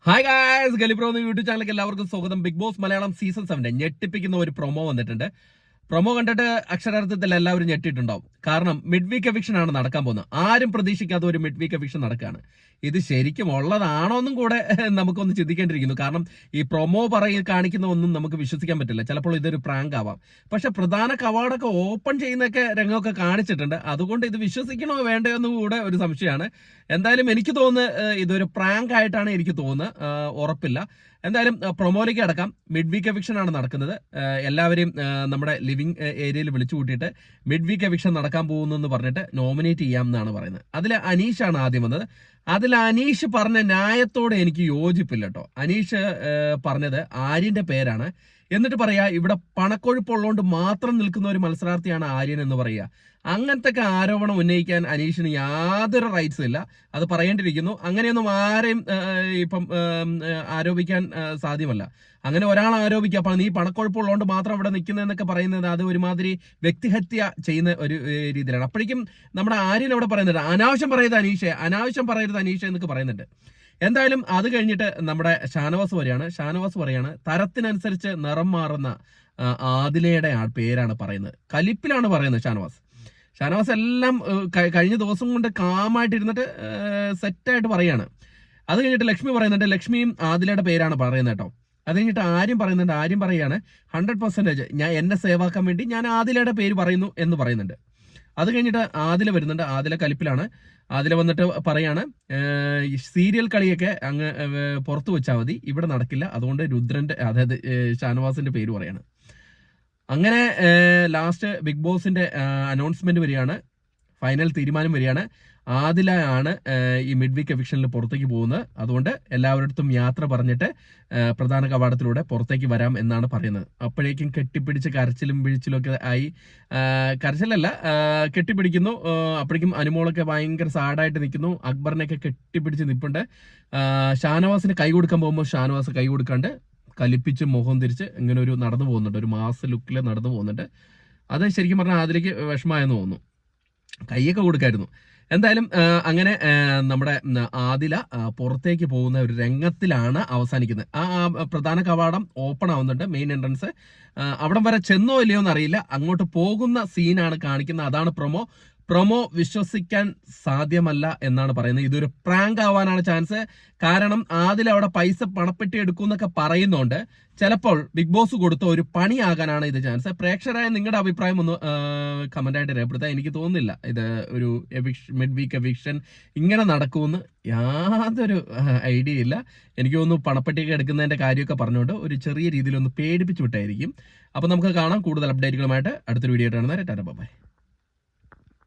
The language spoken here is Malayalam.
ഹായ് ഗായ്സ്, ഗലിപ്രോ എന്ന യൂട്യൂബ് ചാനലിലേക്ക് എല്ലാവർക്കും സ്വാഗതം. ബിഗ് ബോസ് മലയാളം സീസൺ 7 ഞെട്ടിപ്പിക്കുന്ന ഒരു പ്രൊമോ വന്നിട്ടുണ്ട്. പ്രൊമോ കണ്ടിട്ട് അക്ഷരാർത്ഥത്തിൽ എല്ലാവരും ഞെട്ടിയിട്ടുണ്ടാവും. കാരണം മിഡ് വീക്ക് എവിക്ഷൻ ആണ് നടക്കാൻ പോകുന്നത്. ആരും പ്രതീക്ഷിക്കാത്ത ഒരു മിഡ് വീക്ക് എവിക്ഷൻ നടക്കുകയാണ്. ഇത് ശരിക്കും ഉള്ളതാണോ എന്നും കൂടെ നമുക്കൊന്ന് ചിന്തിക്കേണ്ടിയിരിക്കുന്നു. കാരണം ഈ പ്രൊമോ കാണിക്കുന്ന ഒന്നും നമുക്ക് വിശ്വസിക്കാൻ പറ്റില്ല. ചിലപ്പോൾ ഇതൊരു പ്രാങ്ക് ആവാം. പക്ഷെ പ്രധാന കവാടൊക്കെ ഓപ്പൺ ചെയ്യുന്നൊക്കെ രംഗമൊക്കെ കാണിച്ചിട്ടുണ്ട്. അതുകൊണ്ട് ഇത് വിശ്വസിക്കണോ വേണ്ടയോ എന്നും കൂടെ ഒരു സംശയമാണ്. എന്തായാലും എനിക്ക് തോന്നുന്നു ഇതൊരു പ്രാങ്ക് ആയിട്ടാണ് എനിക്ക് തോന്നുന്നത്. ഉറപ്പില്ല. എന്തായാലും പ്രൊമോയിലേക്ക് അടക്കാം. മിഡ് വീക്ക് എവിക്ഷൻ ആണ് നടക്കുന്നത്. എല്ലാവരെയും നമ്മുടെ ലിവിംഗ് ഏരിയയിൽ വിളിച്ചു കൂട്ടിയിട്ട് മിഡ് വീക്ക് എവിക്ഷൻ നടക്കാൻ പോകുന്നു എന്ന് പറഞ്ഞിട്ട് നോമിനേറ്റ് ചെയ്യാം എന്നാണ് പറയുന്നത്. അതിൽ അനീഷാണ് ആദ്യം വന്നത്. അതിൽ അനീഷ് പറഞ്ഞ ന്യായത്തോടെ എനിക്ക് യോജിപ്പില്ല കേട്ടോ. അനീഷ് പറഞ്ഞത് ആര്യന്റെ പേരാണ്. എന്നിട്ട് പറയാ ഇവിടെ പണക്കൊഴുപ്പുള്ളതുകൊണ്ട് മാത്രം നിൽക്കുന്ന ഒരു മത്സരാർത്ഥിയാണ് ആര്യൻ എന്ന് പറയുക. അങ്ങനത്തെ ആരോപണം ഉന്നയിക്കാൻ അനീഷിന് യാതൊരു റൈറ്റ്സും ഇല്ല. അത് പറയേണ്ടിയിരിക്കുന്നു. അങ്ങനെയൊന്നും ആരെയും ഇപ്പം ആരോപിക്കാൻ സാധ്യമല്ല. അങ്ങനെ ഒരാൾ ആരോപിക്കുക അപ്പൊ നീ പണക്കൊഴുപ്പുള്ളതുകൊണ്ട് മാത്രം ഇവിടെ നിൽക്കുന്നതെന്നൊക്കെ പറയുന്നത് അത് ഒരുമാതിരി വ്യക്തിഹത്യ ചെയ്യുന്ന ഒരു രീതിയിലാണ്. അപ്പോഴേക്കും നമ്മുടെ ആര്യൻ അവിടെ പറയുന്നുണ്ട് അനാവശ്യം പറയരുത് അനീഷെ എന്നൊക്കെ പറയുന്നുണ്ട്. എന്തായാലും അത് കഴിഞ്ഞിട്ട് നമ്മുടെ ഷാനവാസ് പറയാണ് തരത്തിനനുസരിച്ച് നിറം മാറുന്ന ആദിലയുടെ പേരാണ് പറയുന്നത്. കലിപ്പിലാണ് പറയുന്നത് ഷാനവാസ് എല്ലാം കഴിഞ്ഞ ദിവസം കൊണ്ട് കാമായിട്ടിരുന്നിട്ട് സെറ്റായിട്ട് പറയാണ്. അത് കഴിഞ്ഞിട്ട് ലക്ഷ്മി പറയുന്നുണ്ട്, ലക്ഷ്മിയും ആദിലയുടെ പേരാണ് പറയുന്നത് കേട്ടോ. അത് കഴിഞ്ഞിട്ട് ആര്യം പറയാണ് 100% ഞാൻ എന്നെ സേവാക്കാൻ വേണ്ടി ഞാൻ ആദിലയുടെ പേര് പറയുന്നു എന്ന് പറയുന്നുണ്ട്. അത് കഴിഞ്ഞിട്ട് ആദില വരുന്നുണ്ട്. ആദില കലിപ്പിലാണ്. ആദില വന്നിട്ട് പറയാണ് സീരിയൽ കളിയൊക്കെ അങ്ങ് പുറത്തു വെച്ചാൽ മതി, ഇവിടെ നടക്കില്ല. അതുകൊണ്ട് രുദ്രന്റെ അതായത് ഷാനവാസിന്റെ പേര് പറയാണ്. അങ്ങനെ ലാസ്റ്റ് ബിഗ് ബോസിന്റെ അനൗൺസ്മെന്റ് വരികയാണ്, ഫൈനൽ തീരുമാനം വരികയാണ്. ആദിലയാണ് ഈ മിഡ് വീക്ക് എവിക്ഷനിൽ പുറത്തേക്ക് പോകുന്നത്. അതുകൊണ്ട് എല്ലാവരുടെ യാത്ര പറഞ്ഞിട്ട് പ്രധാന കവാടത്തിലൂടെ പുറത്തേക്ക് വരാം എന്നാണ് പറയുന്നത്. അപ്പോഴേക്കും കെട്ടിപ്പിടിച്ച് കരച്ചിലും പിഴിച്ചിലും ഒക്കെ ആയി. കരച്ചിലല്ല, കെട്ടിപ്പിടിക്കുന്നു. അപ്പോഴേക്കും അനുമോളൊക്കെ ഭയങ്കര സാഡായിട്ട് നിൽക്കുന്നു. അക്ബറിനെയൊക്കെ കെട്ടിപ്പിടിച്ച് നിൽപ്പുണ്ട്. ഷാനവാസിന് കൈ കൊടുക്കാൻ പോകുമ്പോൾ ഷാനവാസ് കൈ കൊടുക്കാണ്ട് കലിപ്പിച്ച് മുഖം തിരിച്ച് ഇങ്ങനെ ഒരു നടന്നു പോകുന്നുണ്ട്, ഒരു മാസ് ലുക്കിൽ നടന്നു പോകുന്നുണ്ട്. അത് ശരിക്കും പറഞ്ഞാൽ അതിലേക്ക് വിഷമമായെന്ന് തോന്നുന്നു. കൈയൊക്കെ കൊടുക്കായിരുന്നു. എന്തായാലും അങ്ങനെ നമ്മുടെ ആദില പുറത്തേക്ക് പോകുന്ന ഒരു രംഗത്തിലാണ് അവസാനിക്കുന്നത്. ആ പ്രധാന കവാടം ഓപ്പൺ ആവുന്നുണ്ട്, മെയിൻ എൻട്രൻസ്. അവിടം വരെ ചെന്നോ ഇല്ലയോ എന്നറിയില്ല. അങ്ങോട്ട് പോകുന്ന സീനാണ് കാണിക്കുന്നത്. അതാണ് പ്രൊമോ വിശ്വസിക്കാൻ സാധ്യമല്ല എന്നാണ് പറയുന്നത്. ഇതൊരു പ്രാങ്ക് ആവാനാണ് ചാൻസ്. കാരണം ആദിൽ അവിടെ പണപ്പെട്ടി എടുക്കും എന്നൊക്കെ പറയുന്നുണ്ട്. ചിലപ്പോൾ ബിഗ് ബോസ് കൊടുത്ത ഒരു പണിയാകാനാണ് ഇത് ചാൻസ്. പ്രേക്ഷകരായ നിങ്ങളുടെ അഭിപ്രായം ഒന്ന് കമന്റായിട്ട് രേഖപ്പെടുത്താം. എനിക്ക് തോന്നുന്നില്ല ഇത് ഒരു മിഡ് വീക്ക് എവിക്ഷൻ ഇങ്ങനെ നടക്കുമെന്ന് യാതൊരു ഐഡിയ ഇല്ല. എനിക്ക് തോന്നുന്നു പണപ്പെട്ടിയൊക്കെ എടുക്കുന്നതിന്റെ കാര്യമൊക്കെ പറഞ്ഞുകൊണ്ട് ഒരു ചെറിയ രീതിയിൽ ഒന്ന് പേടിപ്പിച്ചു വിട്ടായിരിക്കും. അപ്പൊ നമുക്ക് കാണാം. കൂടുതൽ അപ്ഡേറ്റുകളുമായിട്ട് അടുത്തൊരു വീഡിയോ ആയിട്ട് കാണുന്നവരെ ടാറ്റാ ബൈ.